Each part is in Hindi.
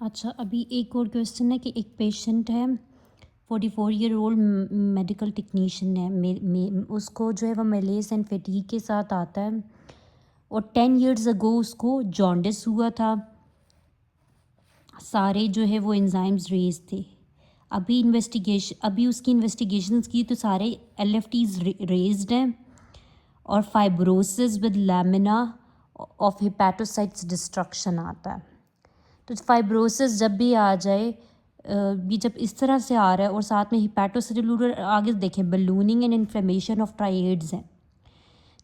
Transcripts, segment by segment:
अच्छा, अभी एक और क्वेश्चन है कि एक पेशेंट है 44 ईयर ओल्ड मेडिकल टेक्नीशियन है उसको जो है वो मलेस एंड फटीग के साथ आता है और 10 ईयर्स अगो उसको जॉन्डिस हुआ था। सारे जो है वो एंजाइम्स रेज थे। अभी उसकी इन्वेस्टिगेशंस की तो सारे LFTs रेज्ड हैं और fibrosis with lamina of hepatocytes destruction आता है। तो फाइब्रोसिस जब भी आ जाए, ये जब इस तरह से आ रहा है और साथ में हिपैटोसेलुलर आगे देखें बलूनिंग एंड इन्फ्लेमेशन ऑफ ट्राइएड्स हैं,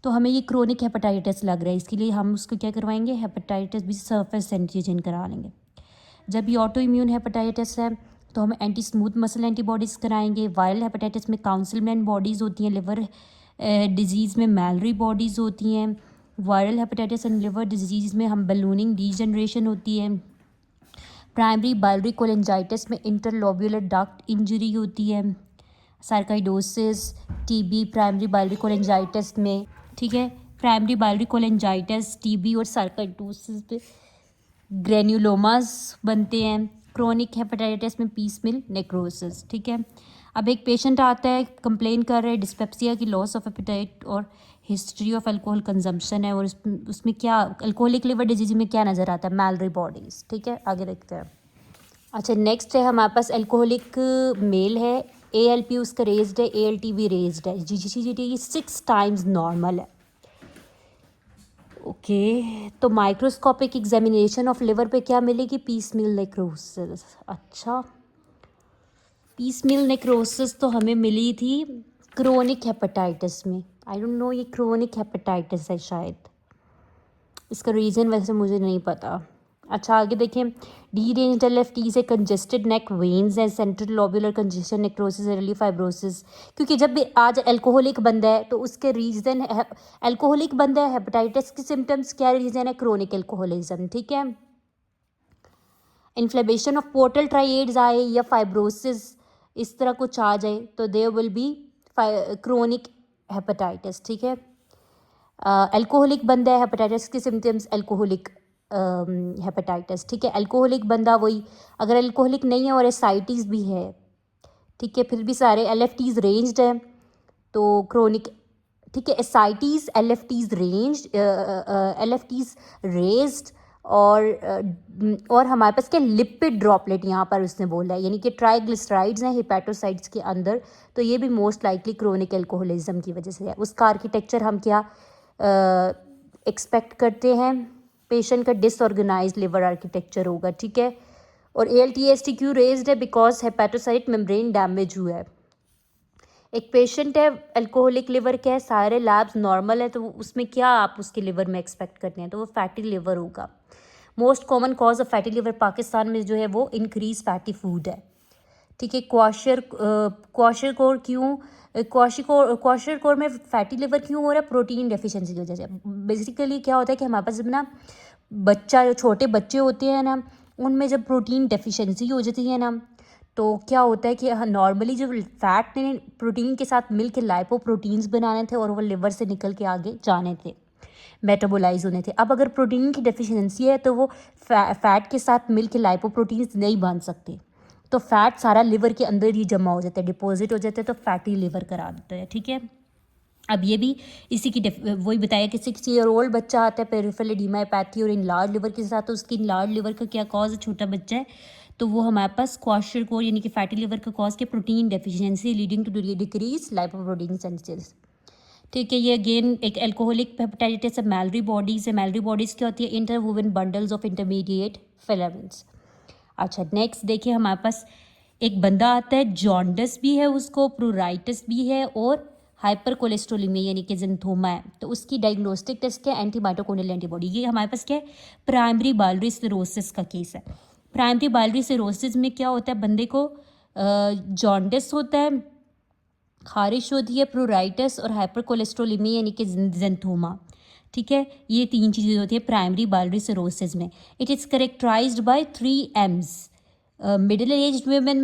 तो हमें ये क्रोनिक हेपेटाइटिस लग रहा है। इसके लिए हम उसको क्या करवाएंगे, हेपेटाइटिस बी सरफेस एंटीजन करा लेंगे। जब ये ऑटो इम्यून हेपेटाइटिस है तो हम एंटी स्मूथ मसल एंटीबॉडीज़ कराएंगे। वायरल हेपेटाइटिस में काउंसिलमेंट बॉडीज़ होती हैं। लिवर डिजीज़ में मैलरी बॉडीज़ होती हैं। Viral hepatitis and liver disease में हम बलूनिंग डीजनरेशन होती है। प्राइमरी बाइलरी कोलेंजाइटिस में इंटरलोब्यूलर डक्ट इंजरी होती है। सार्काइडोसिस TB प्राइमरी बाइलरी कोलेंजाइटिस में, ठीक है, प्राइमरी बाइलरी कोलेंजाइटिस TB और सार्काइडोसिस पे ग्रेन्युलोमास बनते हैं। क्रोनिक हेपेटाइटिस में पीसमिल नेक्रोसिस, ठीक है। अब एक पेशेंट आता है, कंप्लेन कर रहे हैं डिस्पेप्सिया की, लॉस ऑफ एपेटाइट और हिस्ट्री ऑफ अल्कोहल कंजम्पशन है। और उसमें क्या अल्कोहलिक लिवर डिजीज में क्या नज़र आता है, मैलरी बॉडीज़, ठीक है। आगे देखते हैं। अच्छा, नेक्स्ट है हमारे पास अल्कोहलिक मेल है, ALP उसका रेज्ड है, ALT भी रेज्ड है, GGT 6 टाइम्स नॉर्मल है। ओके, तो माइक्रोस्कोपिक एग्जामिनेशन ऑफ लिवर पे क्या मिलेगी, पीसमिल नेक्रोसिस। अच्छा, पीसमिल नेक्रोसिस तो हमें मिली थी क्रोनिक हेपेटाइटिस में। आई डोंट नो ये क्रोनिक हेपेटाइटिस है शायद, इसका रीज़न वैसे मुझे नहीं पता। अच्छा, आगे देखें। डीरेंज्ड LFT से कंजेस्टेड नेक वेन्स है, central lobular congestion, necrosis, early fibrosis. क्योंकि जब भी आज अल्कोहलिक बंदा है तो उसके रीज़न है, अल्कोहलिक बंदा है, हेपेटाइटिस के सिम्टम्स क्या रीज़न है, क्रोनिक एल्कोहलिज्म, ठीक है। इन्फ्लेमेशन ऑफ पोर्टल ट्राइएड्स आए या फाइब्रोसिस इस तरह कुछ आ जाए तो there will be chronic hepatitis, ठीक है। अल्कोहलिक बंदा है, हेपेटाइटिस के सिम्टम्स अल्कोहलिक हेपेटाइटिस, ठीक है। अल्कोहलिक बंदा वही, अगर अल्कोहलिक नहीं है और एसाइटिस भी है, ठीक है, फिर भी सारे LFTs रेंज्ड है तो क्रोनिक, ठीक है। एसाइटिस LFTs रेज्ड और हमारे पास क्या लिपिड ड्रॉपलेट यहाँ पर उसने बोला है, यानी कि ट्राइग्लिसराइड्स हैं हेपेटोसाइट्स के अंदर, तो ये भी मोस्ट लाइकली क्रोनिक एल्कोहलिज्म की वजह से है। उसका आर्किटेक्चर हम क्या एक्सपेक्ट करते हैं, पेशेंट का डिसऑर्गेनाइज लिवर आर्किटेक्चर होगा, ठीक है। और ALT/AST रेज्ड है बिकॉज हेपेटोसाइट मेम्ब्रेन डैमेज हुआ है। एक पेशेंट है अल्कोहलिक लिवर का है, सारे लैब्स नॉर्मल है, तो उसमें क्या आप उसके लिवर में एक्सपेक्ट करते हैं, तो वो फैटी लिवर होगा। Most common cause of fatty liver Pakistan में जो है वो इंक्रीज फैटी फूड है, ठीक है। क्वाशर कोर में फैटी लिवर क्यों हो रहा है, प्रोटीन डेफिशिएंसी की वजह से। बेसिकली क्या होता है कि हमारे पास जब ना बच्चा, जो छोटे बच्चे होते हैं ना, उनमें जब प्रोटीन डेफिशिएंसी हो जाती है ना, तो क्या होता है कि नॉर्मली जो फैट ने प्रोटीन के साथ मिल के लाइपोप्रोटीन्स बनाने थे और वो लिवर से निकल के आगे जाने थे, मेटाबोलाइज होने थे। अब अगर प्रोटीन की डेफिशिएंसी है तो वो फैट के साथ मिल के लाइपोप्रोटीन्स नहीं बन सकते, तो फैट सारा लिवर के अंदर ही जमा हो जाता है, डिपॉजिट हो जाता है, तो फैटी लिवर करा देता है, ठीक है। अब ये भी इसी की वही बताया कि 6 ईयर ओल्ड बच्चा आता है पेरिफेरल एडीमा हेपेथी और इनलार्ज लिवर के साथ, तो उसकी इनलार्ज लिवर का क्या कॉज है, छोटा बच्चा है, तो वो हमारे पास क्वाशर कोर यानी कि फैटी लिवर का कॉज के protein deficiency leading to decrease lipoprotein synthesis, ठीक है। ये अगेन एक एल्कोहलिक हेपेटाइटिस है, मैलरी बॉडीज़ है। मैलरी बॉडीज़ क्या होती है, interwoven bundles of intermediate filaments. अच्छा, नेक्स्ट देखिए, हमारे पास एक बंदा आता है, जॉन्डिस भी है उसको, प्रूराइटिस भी है और हाइपर कोलेस्ट्रोलेमिया यानी कि जिंथोमा है, तो उसकी डायग्नोस्टिक टेस्ट क्या है, एंटीमाइटोकॉन्ड्रियल एंटीबॉडी। ये हमारे पास क्या है, प्राइमरी बाइलरी सिरोसिस का केस है। प्राइमरी बाइलरी सिरोसिस में क्या होता है, बंदे को जॉन्डिस होता है, खारिश होती है, प्रूराइटिस और हाइपर कोलेस्ट्रोलेमिया यानी कि जिंथोमा, ठीक है। ये 3 चीज़ें होती है प्राइमरी बाइलरी सिरोसिस में। It is characterized by 3 M's। Middle age women